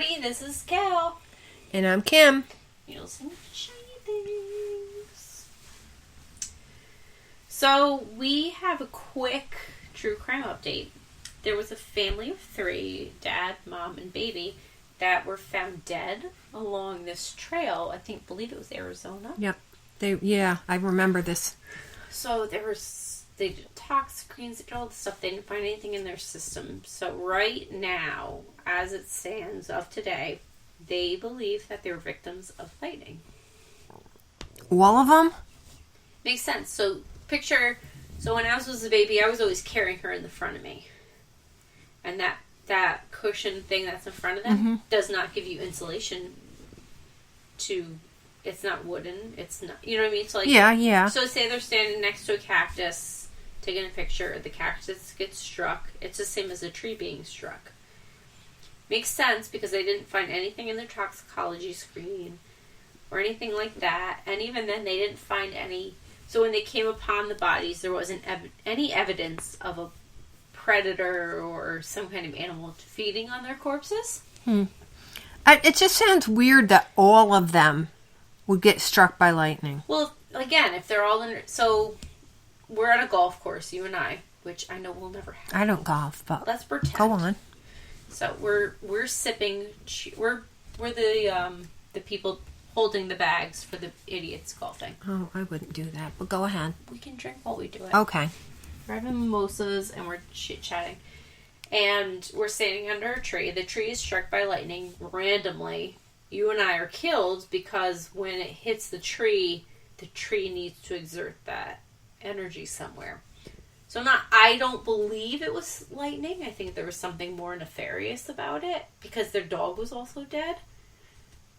everybody. This is Cal. And I'm Kim. You'll see shiny things. So, we have a quick true crime update. There was a family of 3, dad, mom, and baby, that were found dead along this trail. Believe it was Arizona. Yep. I remember this. So, they did tox screens, they did all this stuff. They didn't find anything in their system. So right now, as it stands of today, they believe that they're victims of lightning. All of them? Makes sense. So when I was a baby, I was always carrying her in the front of me. And that cushion thing that's in front of them does not give you insulation it's not wooden. It's not, you know what I mean? So yeah. So say they're standing next to a cactus, taking a picture, the cactus gets struck. It's the same as a tree being struck. Makes sense because they didn't find anything in their toxicology screen or anything like that. And even then, they didn't find any. So when they came upon the bodies, there wasn't any evidence of a predator or some kind of animal feeding on their corpses. It just sounds weird that all of them would get struck by lightning. Well, again, if they're all in... So, we're at a golf course, you and I, which I know we'll never have. I don't golf, but... Let's pretend. Go on. So, we're sipping... We're the people holding the bags for the idiots golfing. Oh, I wouldn't do that, but go ahead. We can drink while we do it. Okay. We're having mimosas, and we're chit-chatting. And we're standing under a tree. The tree is struck by lightning randomly. You and I are killed because when it hits the tree needs to exert that energy somewhere. So I don't believe it was lightning. I think there was something more nefarious about it because their dog was also dead.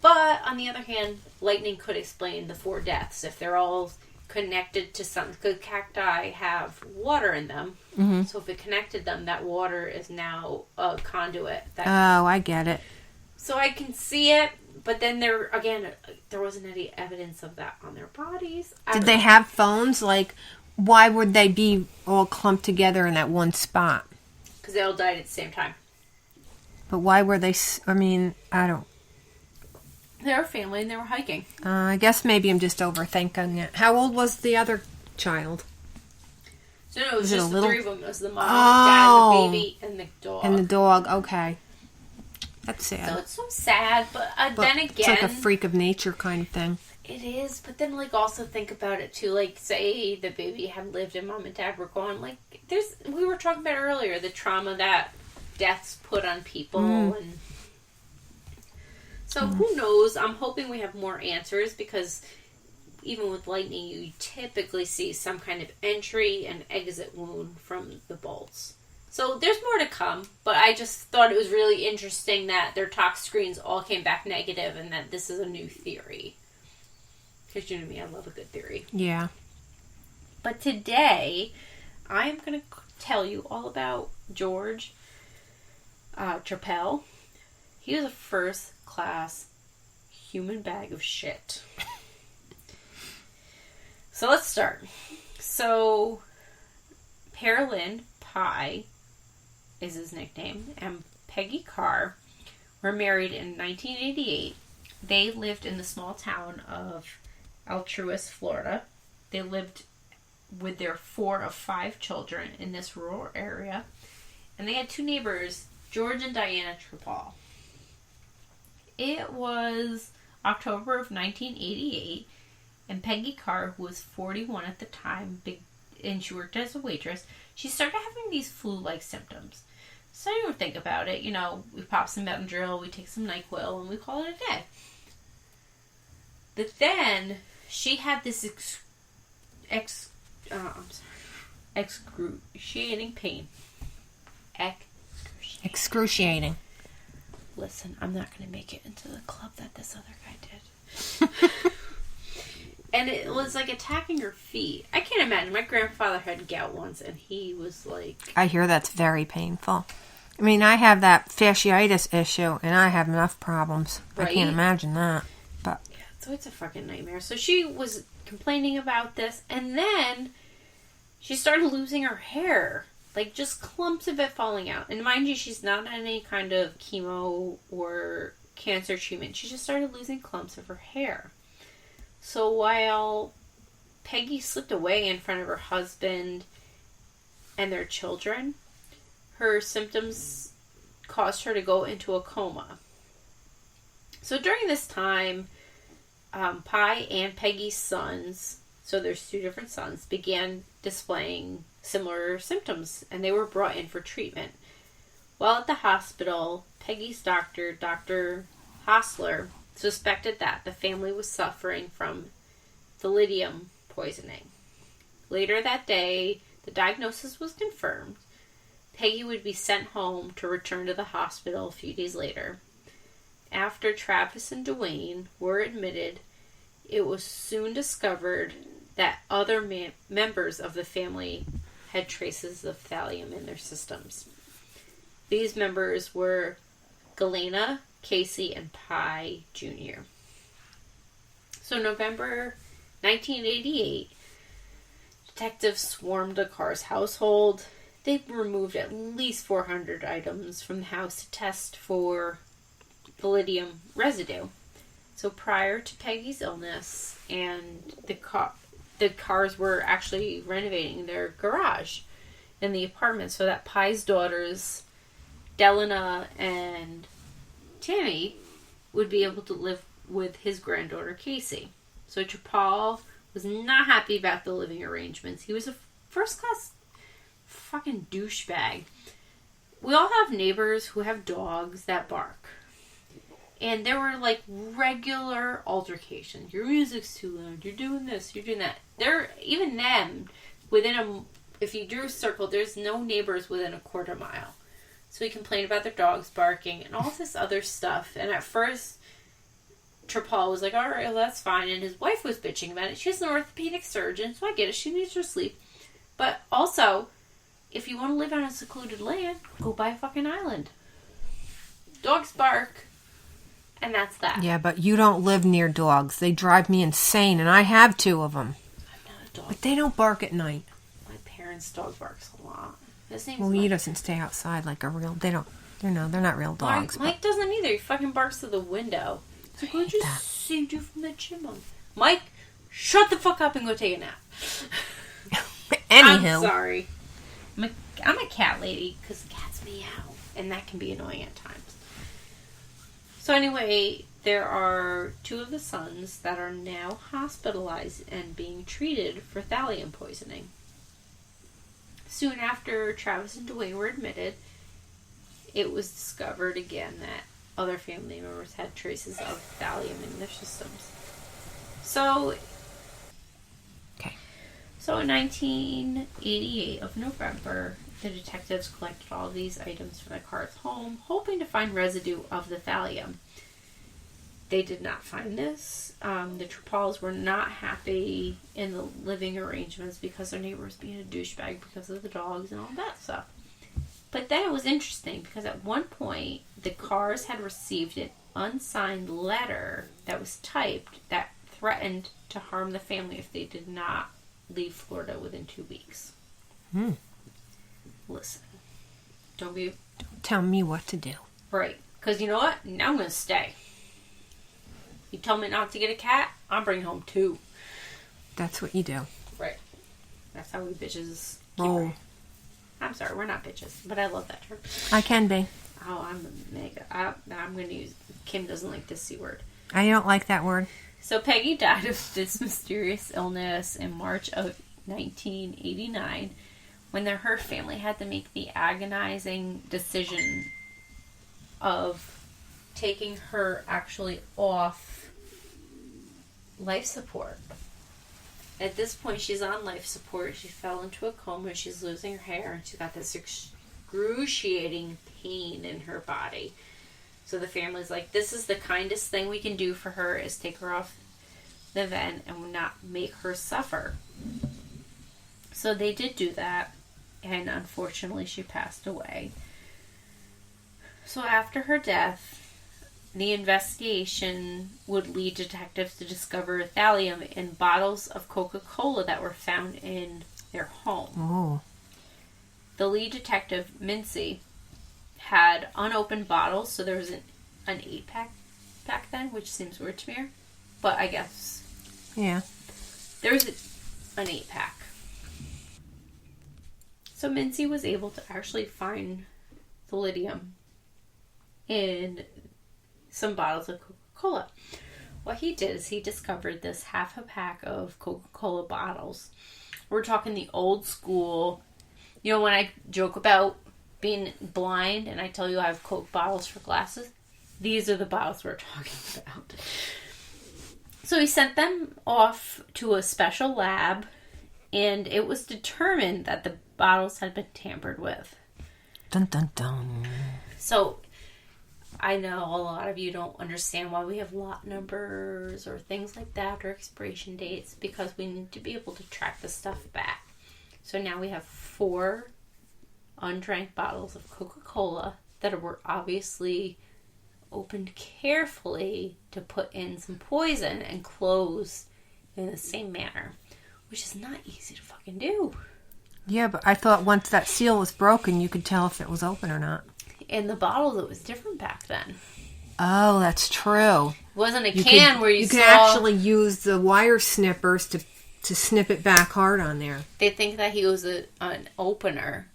But on the other hand, lightning could explain the 4 deaths if they're all connected to something. Because cacti have water in them. Mm-hmm. So if it connected them, that water is now a conduit. I get it. So I can see it. But then there wasn't any evidence of that on their bodies. Did they have phones? Like, why would they be all clumped together in that one spot? Because they all died at the same time. But why were they... I don't... They were a family and they were hiking. I guess maybe I'm just overthinking it. How old was the other child? So no, it was just the 3 of them. It was the mom, dad, the baby, and the dog. And the dog, okay. That's sad. So it's so sad, but then again... It's like a freak of nature kind of thing. It is, but then, also think about it, too. Say the baby had lived and mom and dad were gone. We were talking about earlier, the trauma that deaths put on people. And so, who knows? I'm hoping we have more answers, because even with lightning, you typically see some kind of entry and exit wound from the bolts. So there's more to come, but I just thought it was really interesting that their tox screens all came back negative and that this is a new theory. Because you know me, I love a good theory. Yeah. But today, I am going to tell you all about George Trepal. He was a first-class human bag of shit. So let's start. So, Pearlin Pie is his nickname, and Peggy Carr were married in 1988. They lived in the small town of Altruist, Florida. They lived with their 4 of 5 children in this rural area, and they had 2 neighbors, George and Diana Trepal. It was October of 1988, and Peggy Carr, who was 41 at the time, and she worked as a waitress, she started having these flu-like symptoms. So I didn't think about it. We pop some Benadryl, we take some NyQuil, and we call it a day. But then, she had this excruciating pain. Excruciating. Listen, I'm not going to make it into the club that this other guy did. And it was attacking her feet. I can't imagine. My grandfather had gout once, and he was I hear that's very painful. I have that fasciitis issue, and I have enough problems. Right? I can't imagine that. But yeah, so it's a fucking nightmare. So she was complaining about this, and then she started losing her hair. Like, just clumps of it falling out. And mind you, she's not on any kind of chemo or cancer treatment. She just started losing clumps of her hair. So while Peggy slipped away in front of her husband and their children, her symptoms caused her to go into a coma. So during this time, Pi and Peggy's sons, so there's 2 different sons, began displaying similar symptoms, and they were brought in for treatment. While at the hospital, Peggy's doctor, Dr. Hostler, suspected that the family was suffering from thallium poisoning. Later that day, the diagnosis was confirmed. Peggy would be sent home to return to the hospital a few days later. After Travis and Dwayne were admitted, it was soon discovered that other members of the family had traces of thallium in their systems. These members were Galena, Casey, and Pi Jr. So November 1988, detectives swarmed the Carr's household. They removed at least 400 items from the house to test for thallium residue. So prior to Peggy's illness, and the Carrs were actually renovating their garage in the apartment so that Pi's daughters, Delana and Tammy, would be able to live with his granddaughter Casey. So Trepal was not happy about the living arrangements. He was a first-class fucking douchebag. We all have neighbors who have dogs that bark. And there were, like, regular altercations. Your music's too loud. You're doing this. You're doing that. Even them, if you drew a circle, there's no neighbors within a quarter mile. So he complained about their dogs barking and all this other stuff. And at first, Trepal was like, all right, well, that's fine. And his wife was bitching about it. She's an orthopedic surgeon, so I get it. She needs her sleep. But also, if you want to live on a secluded land, go buy a fucking island. Dogs bark. And that's that. Yeah, but you don't live near dogs. They drive me insane, and I have 2 of them. I'm not a dog. But they don't bark at night. My parents' dog barks a lot. His name's Well, Mike. he doesn't stay outside like a real... They don't... They're not real dogs. Mike doesn't either. He fucking barks to the window. It's like, I just saved you from that chipmunk. Mike, shut the fuck up and go take a nap. Anywho. I'm sorry. I'm a cat lady because cats meow. And that can be annoying at times. So anyway, there are 2 of the sons that are now hospitalized and being treated for thallium poisoning. Soon after Travis and Dwayne were admitted, it was discovered again that other family members had traces of thallium in their systems. So in 1988 of November, the detectives collected all of these items from the Carr's home, hoping to find residue of the thallium. They did not find this. The Trepals were not happy in the living arrangements because their neighbor was being a douchebag because of the dogs and all that stuff. But then it was interesting because at one point, the Carrs had received an unsigned letter that was typed that threatened to harm the family if they did not leave Florida within 2 weeks. Listen. Don't tell me what to do. Right. Because you know what? Now I'm going to stay. You tell me not to get a cat, I'm bringing home 2. That's what you do. Right. That's how we bitches roll. I'm sorry, we're not bitches, but I love that term. I can be. Oh, I'm a mega. I'm going to use... Kim doesn't like this C word. I don't like that word. So Peggy died of this mysterious illness in March of 1989 when her family had to make the agonizing decision of taking her actually off life support. At this point, she's on life support. She fell into a coma. She's losing her hair, and she's got this excruciating pain in her body. So the family's like, this is the kindest thing we can do for her is take her off the vent and not make her suffer. So they did do that, and unfortunately she passed away. So after her death, the investigation would lead detectives to discover thallium in bottles of Coca-Cola that were found in their home. Oh. the lead detective, Mincy, had unopened bottles, so there was an 8-pack back then, which seems weird to me. But I guess... Yeah. There was an 8-pack. So Mincy was able to actually find Thalidium in some bottles of Coca-Cola. What he did is he discovered this half a pack of Coca-Cola bottles. We're talking the old school. You know, when I joke about being blind and I tell you I have Coke bottles for glasses, these are the bottles we're talking about. So he sent them off to a special lab, and it was determined that the bottles had been tampered with. Dun dun dun. So I know a lot of you don't understand why we have lot numbers or things like that or expiration dates, because we need to be able to track the stuff back. So now we have 4 undrank bottles of Coca-Cola that were obviously opened carefully to put in some poison and close in the same manner, which is not easy to fucking do. Yeah, but I thought once that seal was broken, you could tell if it was open or not. In the bottles, it was different back then. Oh, that's true. It wasn't a can where you could saw... actually use the wire snippers to snip it back hard on there. They think that he was an opener,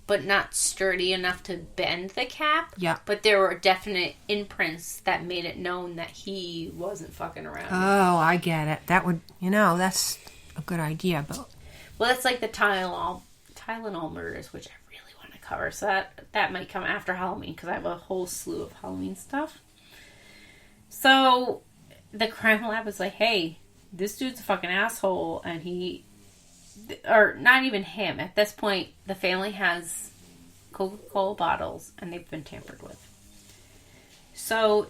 but not sturdy enough to bend the cap. Yeah. But there were definite imprints that made it known that he wasn't fucking around. Oh, I get it. That would, that's a good idea. But well, that's like the Tylenol murders, which I really want to cover. So that might come after Halloween, because I have a whole slew of Halloween stuff. So the crime lab was like, hey, this dude's a fucking asshole, and or not even him. At this point, the family has Coca-Cola bottles, and they've been tampered with. So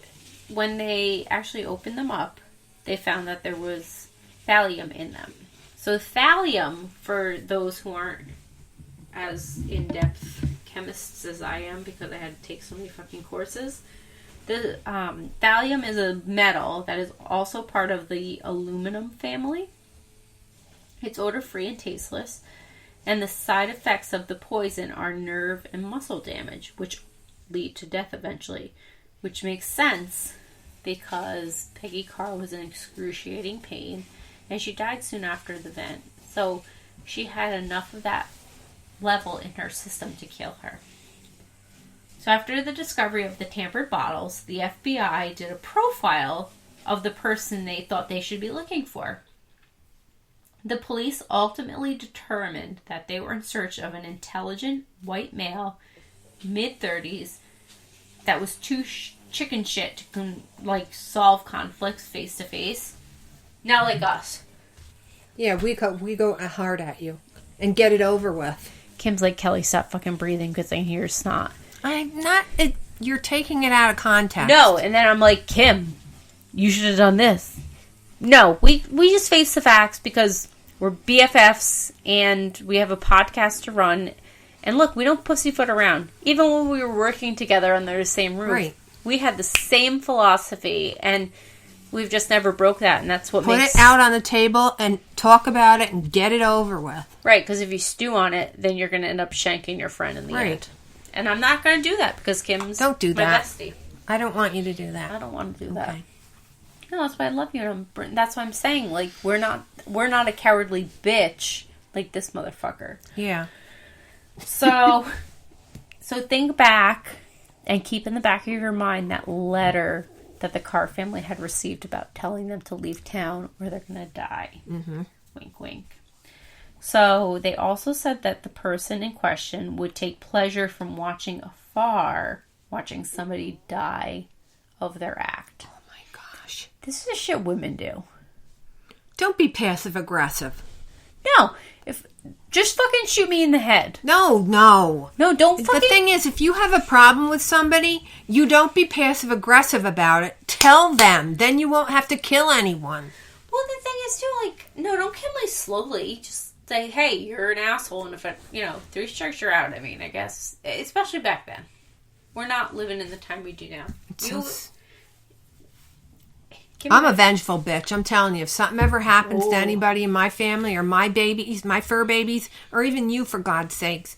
when they actually opened them up, they found that there was thallium in them. So thallium, for those who aren't as in-depth chemists as I am, because I had to take so many fucking courses, the thallium is a metal that is also part of the aluminum family. It's odor-free and tasteless, and the side effects of the poison are nerve and muscle damage, which lead to death eventually, which makes sense because Peggy Carr was in excruciating pain, and she died soon after the event, so she had enough of that level in her system to kill her. So after the discovery of the tampered bottles, the FBI did a profile of the person they thought they should be looking for. The police ultimately determined that they were in search of an intelligent white male, mid-30s, that was too chicken shit to solve conflicts face to face. Not like us. Yeah, we go hard at you and get it over with. Kim's like, Kelly, stop fucking breathing because I hear snot. I'm not. You're taking it out of context. No, and then I'm like, Kim, you should have done this. No, we just face the facts because we're BFFs and we have a podcast to run. And look, we don't pussyfoot around. Even when we were working together under the same roof, right, we had the same philosophy, and we've just never broke that, and that's what makes... Put it out on the table and talk about it and get it over with. Right, because if you stew on it, then you're going to end up shanking your friend in the end. And I'm not going to do that because Kim's don't do my that. bestie. I don't want you to do that. I don't want to do that. No, that's why I love you. And that's why I'm saying, we're not a cowardly bitch like this motherfucker. Yeah. So think back and keep in the back of your mind that letter that the Carr family had received about telling them to leave town or they're going to die. Mm-hmm. Wink, wink. So they also said that the person in question would take pleasure from watching somebody die of their act. Oh my gosh. This is shit women do. Don't be passive aggressive. No. Just fucking shoot me in the head. No, don't fucking... The thing is, if you have a problem with somebody, you don't be passive aggressive about it. Tell them. Then you won't have to kill anyone. Well, the thing is, too, no, don't kill me slowly. Just say, hey, you're an asshole, and if 3 strikes, you're out. I mean, I guess, especially back then. We're not living in the time we do now. I'm a vengeful bitch. I'm telling you, if something ever happens to anybody in my family or my babies, my fur babies, or even you, for God's sakes,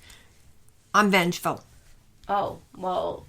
I'm vengeful. Oh, well,